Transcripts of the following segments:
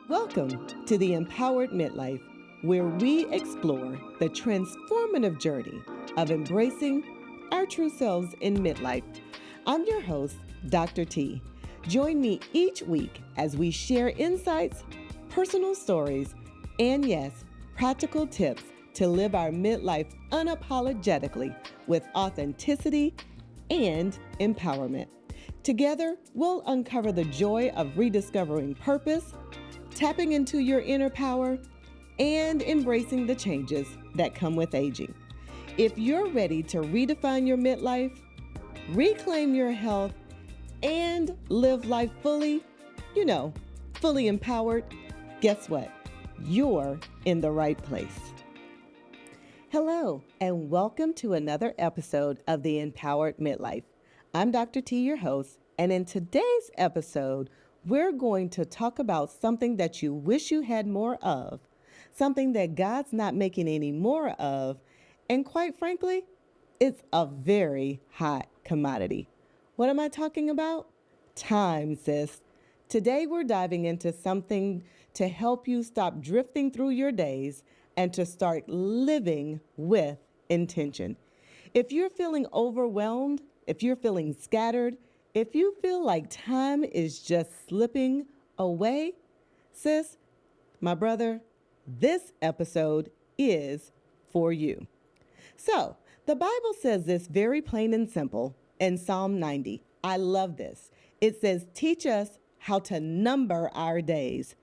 Welcome to the Empowered Midlife, where we explore the transformative journey of embracing our true selves in midlife. I'm your host, Dr. T. Join me each week as we share insights, personal stories, and yes, practical tips to live our midlife unapologetically with authenticity and empowerment. Together, we'll uncover the joy of rediscovering purpose, tapping into your inner power, and embracing the changes that come with aging. If you're ready to redefine your midlife, reclaim your health, and live life fully, fully empowered, guess what? You're in the right place. Hello, and welcome to another episode of the Empowered Midlife. I'm Dr. T, your host, and in today's episode, we're going to talk about something that you wish you had more of, something that God's not making any more of, and quite frankly, it's a very hot commodity. What am I talking about? Time, sis. Today, we're diving into something to help you stop drifting through your days and to start living with intention. If you're feeling overwhelmed, if you're feeling scattered, if you feel like time is just slipping away, sis, my brother, this episode is for you. So, the Bible says this very plain and simple in Psalm 90. I love this. It says, "Teach us how to number our days,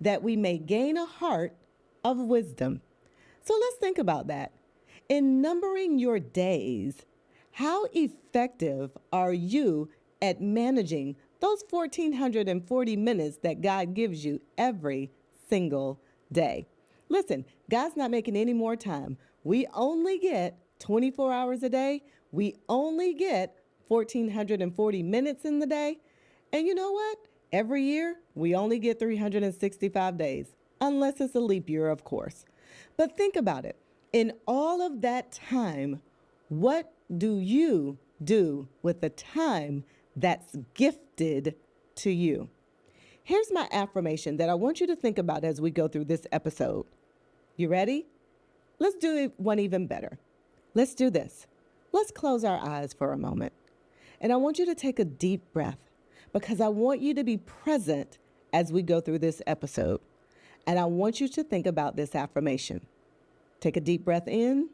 that we may gain a heart of wisdom." So let's think about that. In numbering your days, how effective are you at managing those 1,440 minutes that God gives you every single day? Listen, God's not making any more time. We only get 24 hours a day. We only get 1,440 minutes in the day. And you know what? Every year, we only get 365 days, unless it's a leap year, of course. But think about it. In all of that time, what do you do with the time that's gifted to you? Here's my affirmation that I want you to think about as we go through this episode. You ready? Let's do one even better. Let's do this. Let's close our eyes for a moment. And I want you to take a deep breath because I want you to be present as we go through this episode. And I want you to think about this affirmation. Take a deep breath in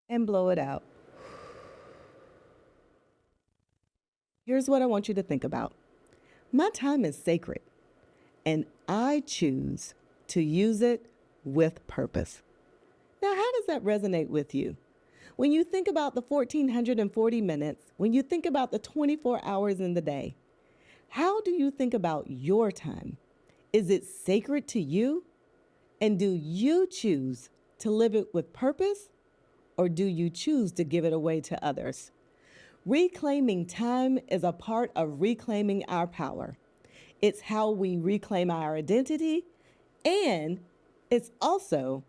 and blow it out. Here's what I want you to think about. My time is sacred, and I choose to use it with purpose. Now, how does that resonate with you? When you think about the 1,440 minutes, when you think about the 24 hours in the day, how do you think about your time? Is it sacred to you? And do you choose to live it with purpose, or do you choose to give it away to others? Reclaiming time is a part of reclaiming our power. It's how we reclaim our identity, and it's also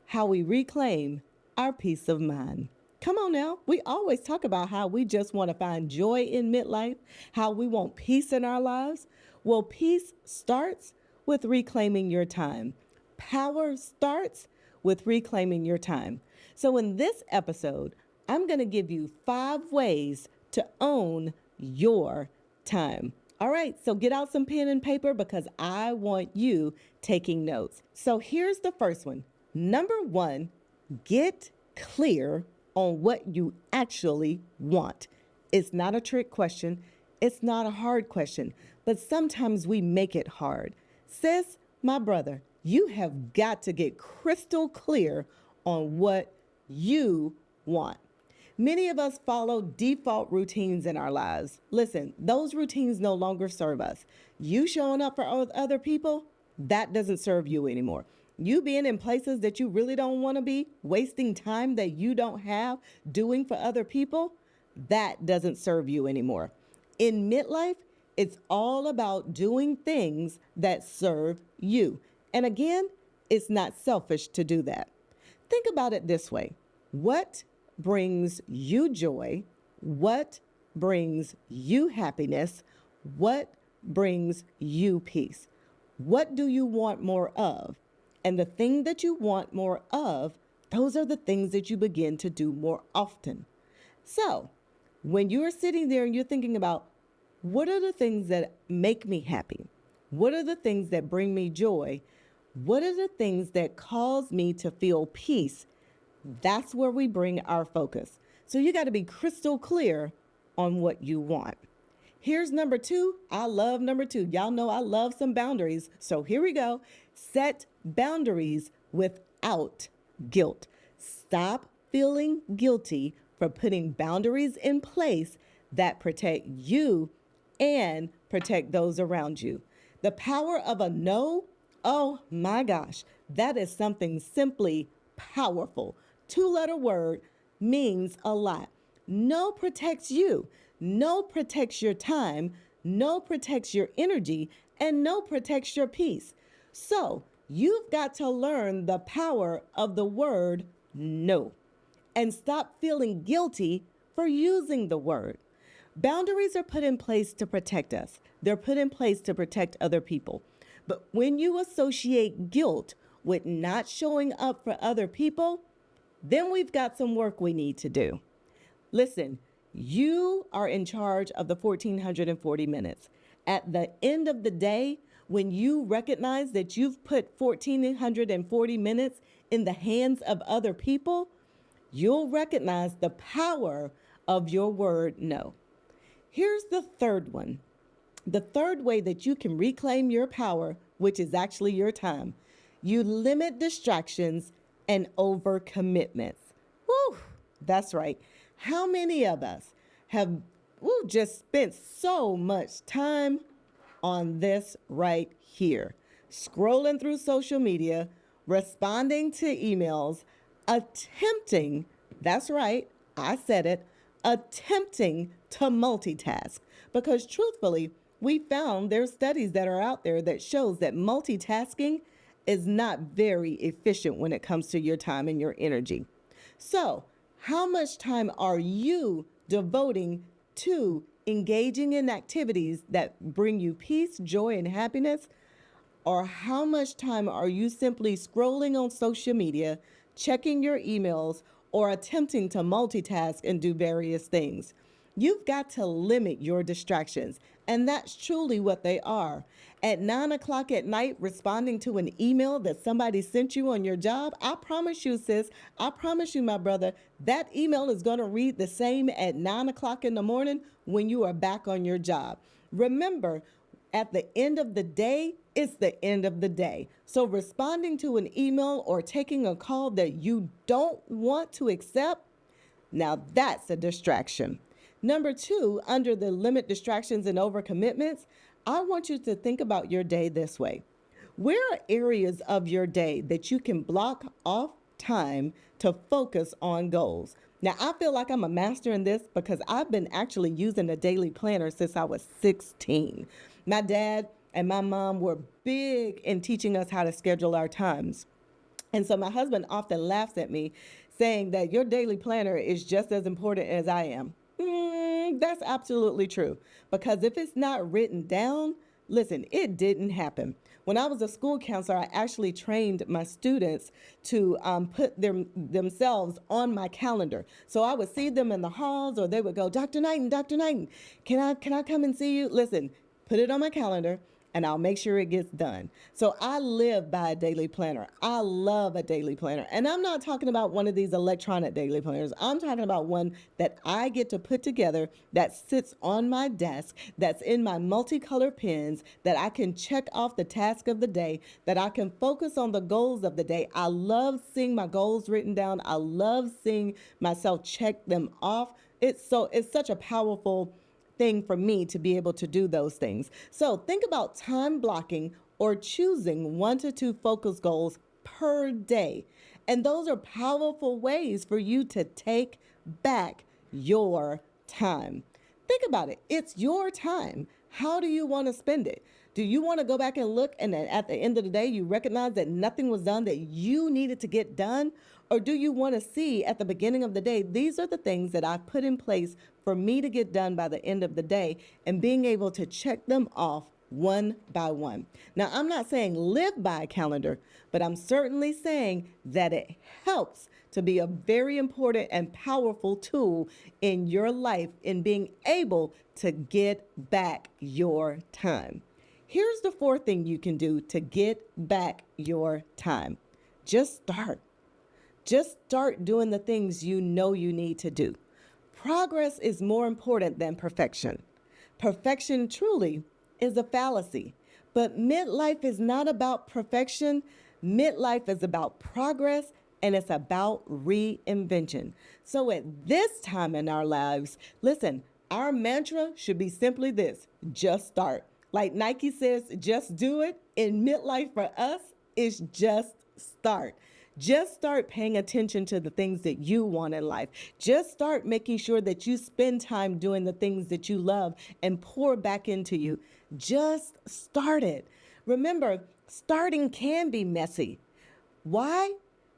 how we reclaim our peace of mind. Come on now. We always talk about how we just want to find joy in midlife, how we want peace in our lives. Well, peace starts with reclaiming your time. Power starts with reclaiming your time. So in this episode, I'm going to give you 5 ways to own your time. All right, so get out some pen and paper because I want you taking notes. So here's the first one. Number 1, get clear on what you actually want. It's not a trick question. It's not a hard question, but sometimes we make it hard. Sis, my brother, you have got to get crystal clear on what you want. Many of us follow default routines in our lives. Listen, those routines no longer serve us. You showing up for other people, that doesn't serve you anymore. You being in places that you really don't want to be, wasting time that you don't have, doing for other people, that doesn't serve you anymore. In midlife, it's all about doing things that serve you. And again, it's not selfish to do that. Think about it this way. What brings you joy? What brings you happiness? What brings you peace. What do you want more of? And the thing that you want more of, those are the things that you begin to do more often. So, when you're sitting there and you're thinking about what are the things that make me happy? What are the things that bring me joy? What are the things that cause me to feel peace? That's where we bring our focus. So you got to be crystal clear on what you want. Here's number 2. I love number 2. Y'all know I love some boundaries. So here we go. Set boundaries without guilt. Stop feeling guilty for putting boundaries in place that protect you and protect those around you. The power of a no, oh my gosh, that is something simply powerful. 2-letter word means a lot. No protects you. No protects your time. No protects your energy. And no protects your peace. So you've got to learn the power of the word no and stop feeling guilty for using the word. Boundaries are put in place to protect us. They're put in place to protect other people. But when you associate guilt with not showing up for other people, then we've got some work we need to do. Listen, you are in charge of the 1,440 minutes. At the end of the day, when you recognize that you've put 1,440 minutes in the hands of other people, you'll recognize the power of your word no. Here's the third one. The third way that you can reclaim your power, which is actually your time. You limit distractions and overcommitments. Woo, that's right. How many of us have just spent so much time on this right here? Scrolling through social media, responding to emails, attempting, that's right, I said it, attempting to multitask. Because truthfully, we found there's studies that are out there that shows that multitasking is not very efficient when it comes to your time and your energy. So, how much time are you devoting to engaging in activities that bring you peace, joy, and happiness? Or how much time are you simply scrolling on social media, checking your emails, or attempting to multitask and do various things? You've got to limit your distractions, and that's truly what they are. At 9 o'clock at night, responding to an email that somebody sent you on your job, I promise you, sis, I promise you, my brother, that email is going to read the same at 9 o'clock in the morning when you are back on your job. Remember, at the end of the day, it's the end of the day. So responding to an email or taking a call that you don't want to accept, now that's a distraction. Number 2, under the limit distractions and overcommitments, I want you to think about your day this way. Where are areas of your day that you can block off time to focus on goals? Now, I feel like I'm a master in this because I've been actually using a daily planner since I was 16. My dad and my mom were big in teaching us how to schedule our times. And so my husband often laughs at me saying that your daily planner is just as important as I am. That's absolutely true. Because if it's not written down, listen, it didn't happen. When I was a school counselor, I actually trained my students to put themselves on my calendar. So I would see them in the halls, or they would go, Dr. Knighton, can I come and see you? Listen, put it on my calendar, and I'll make sure it gets done. So I live by a daily planner. I love a daily planner. And I'm not talking about one of these electronic daily planners. I'm talking about one that I get to put together that sits on my desk, that's in my multicolored pens, that I can check off the task of the day, that I can focus on the goals of the day. I love seeing my goals written down. I love seeing myself check them off. It's such a powerful thing for me to be able to do those things. So think about time blocking or choosing 1 to 2 focus goals per day. And those are powerful ways for you to take back your time. Think about it. It's your time. How do you want to spend it? Do you want to go back and look and then at the end of the day, you recognize that nothing was done that you needed to get done? Or do you want to see at the beginning of the day, these are the things that I've put in place for me to get done by the end of the day, and being able to check them off one by one? Now, I'm not saying live by a calendar, but I'm certainly saying that it helps to be a very important and powerful tool in your life in being able to get back your time. Here's the fourth thing you can do to get back your time. Just start. Just start doing the things you know you need to do. Progress is more important than perfection. Perfection truly is a fallacy, but midlife is not about perfection. Midlife is about progress, and it's about reinvention. So at this time in our lives, listen, our mantra should be simply this: just start. Like Nike says, just do it. In midlife for us, it's just start. Just start paying attention to the things that you want in life. Just start making sure that you spend time doing the things that you love and pour back into you. Just start it. Remember, starting can be messy. Why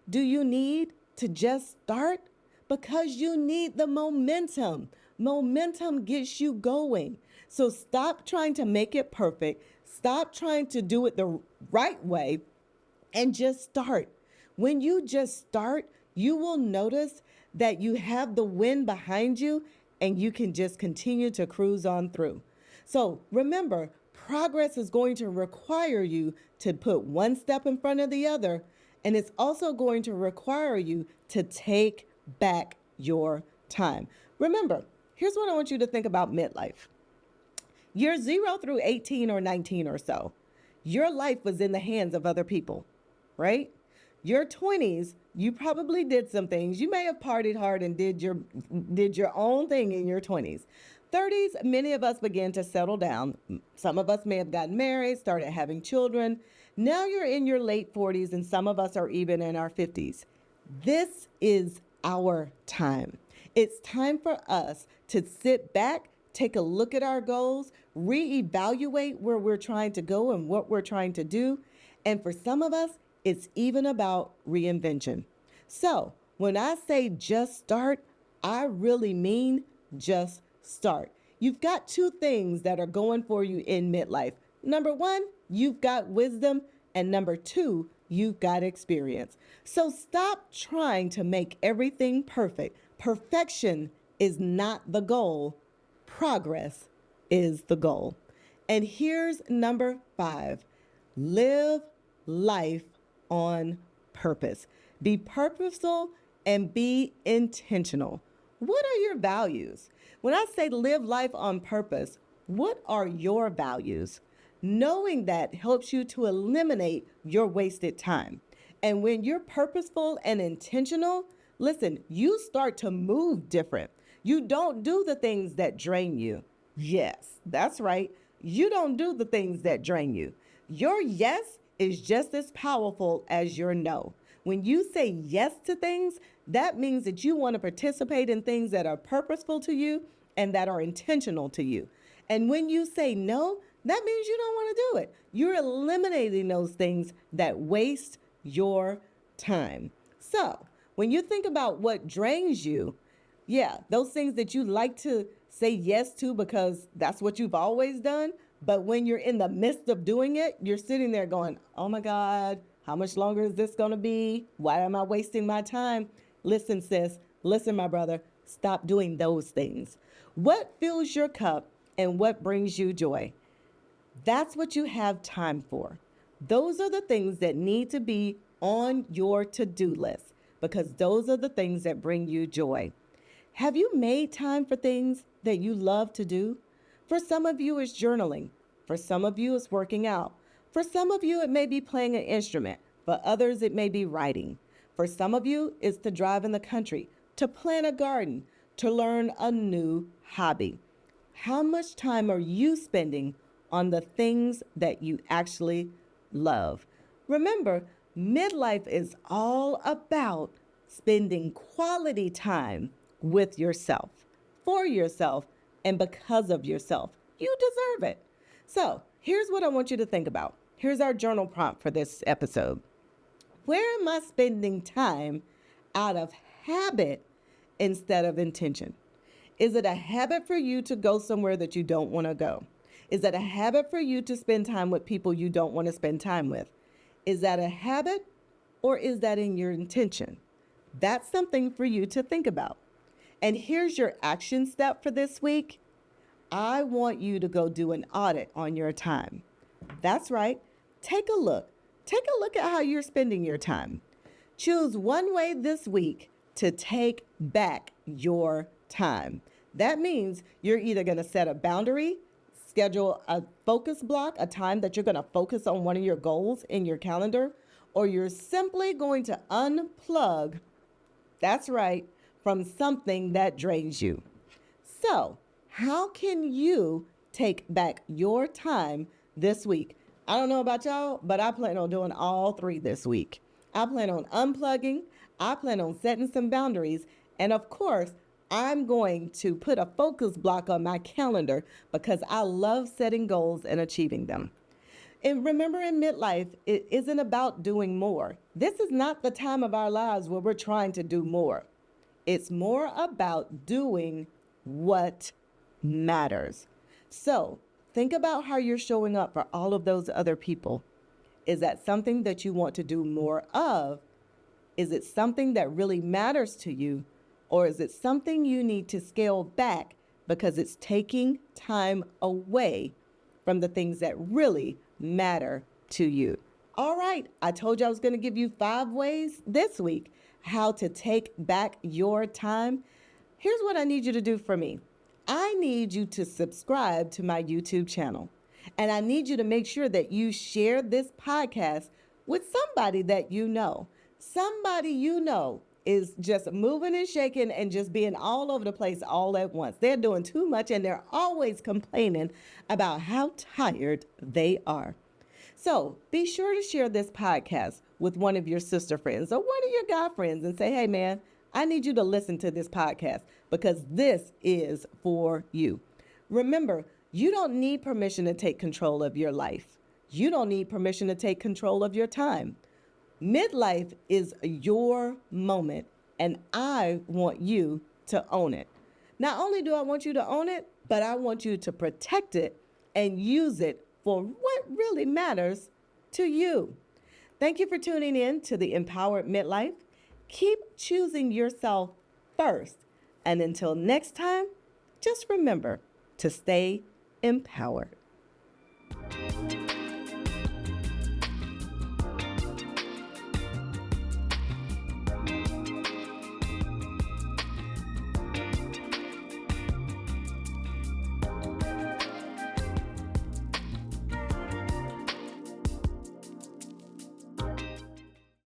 do you need to just start? Because you need the momentum. Momentum gets you going. So stop trying to make it perfect. Stop trying to do it the right way and just start. When you just start, you will notice that you have the wind behind you and you can just continue to cruise on through. So remember, progress is going to require you to put one step in front of the other, and it's also going to require you to take back your time. Remember, here's what I want you to think about midlife. Year 0 through 18 or 19 or so, your life was in the hands of other people, right? Your 20s, you probably did some things. You may have partied hard and did your own thing in your 20s. 30s, many of us began to settle down. Some of us may have gotten married, started having children. Now you're in your late 40s, and some of us are even in our 50s. This is our time. It's time for us to sit back, take a look at our goals, reevaluate where we're trying to go and what we're trying to do. And for some of us, it's even about reinvention. So when I say just start, I really mean just start. You've got two things that are going for you in midlife. Number one, you've got wisdom. And number two, you've got experience. So stop trying to make everything perfect. Perfection is not the goal. Progress is the goal. And here's number 5. Live life on purpose. Be purposeful and be intentional. What are your values? When I say live life on purpose, what are your values? Knowing that helps you to eliminate your wasted time. And when you're purposeful and intentional, listen, you start to move different. You don't do the things that drain you. Yes, that's right. You don't do the things that drain you. Your yes is just as powerful as your no. When you say yes to things, that means that you want to participate in things that are purposeful to you and that are intentional to you. And when you say no, that means you don't want to do it. You're eliminating those things that waste your time. So when you think about what drains you, yeah, those things that you like to say yes to because that's what you've always done. But when you're in the midst of doing it, you're sitting there going, oh my God, how much longer is this going to be? Why am I wasting my time? Listen, sis, listen, my brother, stop doing those things. What fills your cup and what brings you joy? That's what you have time for. Those are the things that need to be on your to-do list because those are the things that bring you joy. Have you made time for things that you love to do? For some of you, it's journaling. For some of you, it's working out. For some of you, it may be playing an instrument. For others, it may be writing. For some of you, it's to drive in the country, to plant a garden, to learn a new hobby. How much time are you spending on the things that you actually love? Remember, midlife is all about spending quality time with yourself, for yourself, and because of yourself. You deserve it. So here's what I want you to think about. Here's our journal prompt for this episode. Where am I spending time out of habit instead of intention? Is it a habit for you to go somewhere that you don't want to go? Is it a habit for you to spend time with people you don't want to spend time with? Is that a habit or is that in your intention? That's something for you to think about. And here's your action step for this week. I want you to go do an audit on your time. That's right. Take a look. Take a look at how you're spending your time. Choose one way this week to take back your time. That means you're either going to set a boundary, schedule a focus block, a time that you're going to focus on one of your goals in your calendar, or you're simply going to unplug, that's right, from something that drains you. So, how can you take back your time this week? I don't know about y'all, but I plan on doing all three this week. I plan on unplugging, I plan on setting some boundaries, and of course, I'm going to put a focus block on my calendar because I love setting goals and achieving them. And remember, in midlife, it isn't about doing more. This is not the time of our lives where we're trying to do more. It's more about doing what matters. So think about how you're showing up for all of those other people. Is that something that you want to do more of? Is it something that really matters to you? Or is it something you need to scale back because it's taking time away from the things that really matter to you? All right, I told you I was going to give you 5 ways this week how to take back your time. Here's what I need you to do for me. I need you to subscribe to my YouTube channel. And I need you to make sure that you share this podcast with somebody that you know. Somebody you know is just moving and shaking and just being all over the place all at once. They're doing too much and they're always complaining about how tired they are. So be sure to share this podcast with one of your sister friends or one of your guy friends and say, hey man, I need you to listen to this podcast because this is for you. Remember, you don't need permission to take control of your life. You don't need permission to take control of your time. Midlife is your moment, and I want you to own it. Not only do I want you to own it, but I want you to protect it and use it for what really matters to you. Thank you for tuning in to the Empowered Midlife. Keep choosing yourself first. And until next time, just remember to stay empowered.